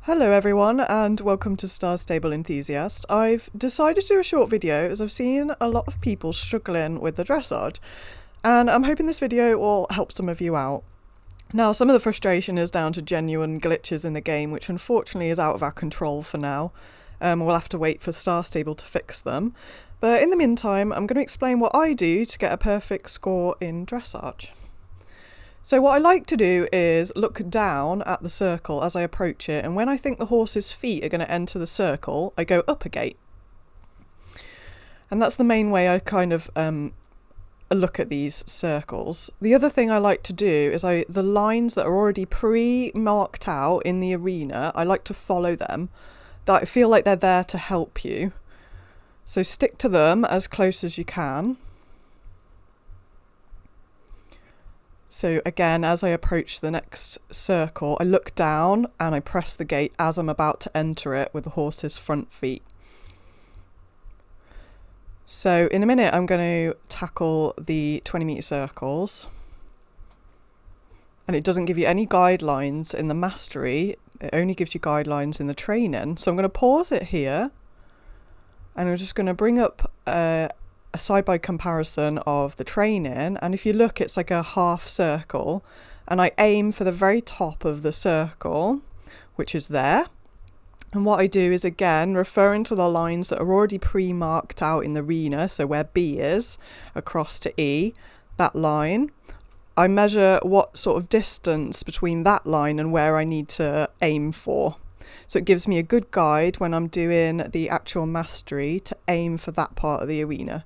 Hello everyone and welcome to Star Stable Enthusiast. I've decided to do a short video as I've seen a lot of people struggling with the dressage, and I'm hoping this video will help some of you out. Now, some of the frustration is down to genuine glitches in the game, which unfortunately is out of our control for now. We'll have to wait for Star Stable to fix them. But in the meantime, I'm going to explain what I do to get a perfect score in dressage. So what I like to do is look down at the circle as I approach it, and when I think the horse's feet are going to enter the circle, I go up a gate. And that's the main way I kind of look at these circles. The other thing I like to do is the lines that are already pre-marked out in the arena, I like to follow them. That I feel like they're there to help you. So stick to them as close as you can. So again, as I approach the next circle, I look down and I press the gate as I'm about to enter it with the horse's front feet. So in a minute, I'm going to tackle the 20-metre circles. And it doesn't give you any guidelines in the mastery. It only gives you guidelines in the training. So I'm going to pause it here. And I'm just going to bring up a side-by comparison of the training, and if you look, it's like a half circle, and I aim for the very top of the circle, which is there. And what I do is, again, referring to the lines that are already pre-marked out in the arena, so where B is, across to E, that line, I measure what sort of distance between that line and where I need to aim for. So it gives me a good guide when I'm doing the actual mastery to aim for that part of the arena.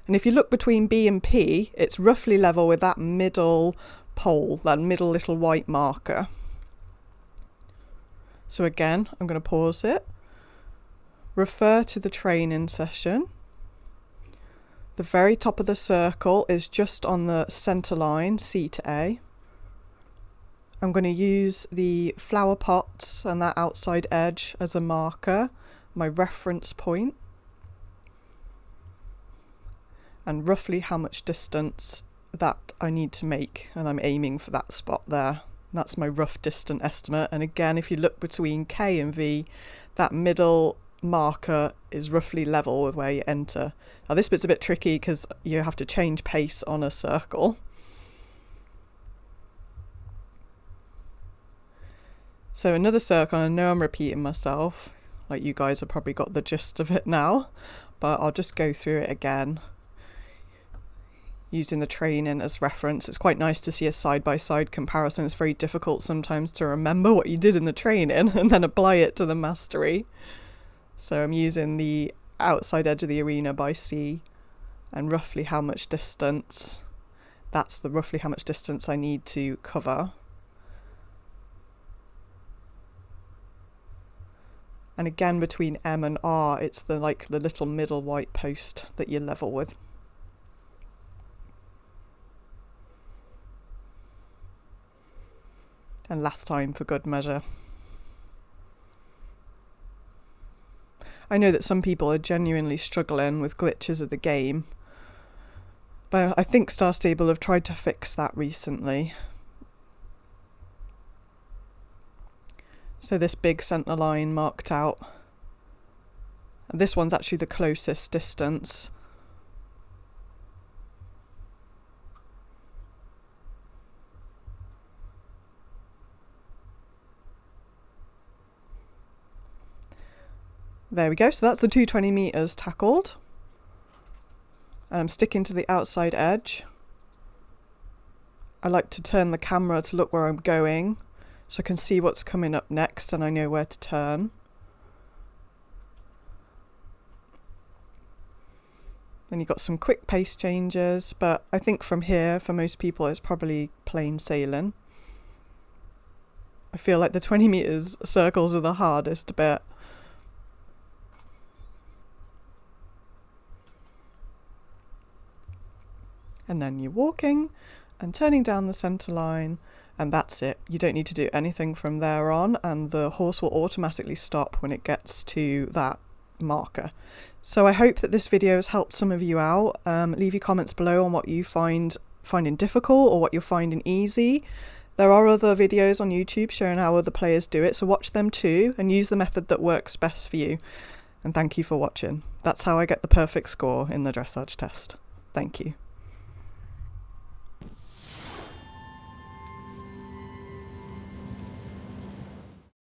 And if you look between B and P, it's roughly level with that middle pole, that middle little white marker. So again, I'm going to pause it, refer to the training session. The very top of the circle is just on the centre line, C to A. I'm going to use the flower pots and that outside edge as a marker, my reference point, and roughly how much distance that I need to make, and I'm aiming for that spot there. That's my rough distance estimate. And again, if you look between K and V, that middle marker is roughly level with where you enter. Now this bit's a bit tricky because you have to change pace on a circle. So another circle, and I know I'm repeating myself, like you guys have probably got the gist of it now, but I'll just go through it again using the training as reference. It's quite nice to see a side-by-side comparison. It's very difficult sometimes to remember what you did in the training and then apply it to the mastery. So I'm using the outside edge of the arena by C and roughly how much distance. That's the roughly how much distance I need to cover. And again, between M and R, it's the little middle white post that you level with. And last time for good measure. I know that some people are genuinely struggling with glitches of the game, but I think Star Stable have tried to fix that recently. So this big centre line marked out. This one's actually the closest distance. There we go, so that's the 220 metres tackled. And I'm sticking to the outside edge. I like to turn the camera to look where I'm going, so I can see what's coming up next and I know where to turn. Then you've got some quick pace changes, but I think from here, for most people, it's probably plain sailing. I feel like the 20 metres circles are the hardest bit. And then you're walking and turning down the centre line, and that's it. You don't need to do anything from there on, and the horse will automatically stop when it gets to that marker. So I hope that this video has helped some of you out. Leave your comments below on what you finding difficult or what you're finding easy. There are other videos on YouTube showing how other players do it, so watch them too and use the method that works best for you. And thank you for watching. That's how I get the perfect score in the dressage test. Thank you.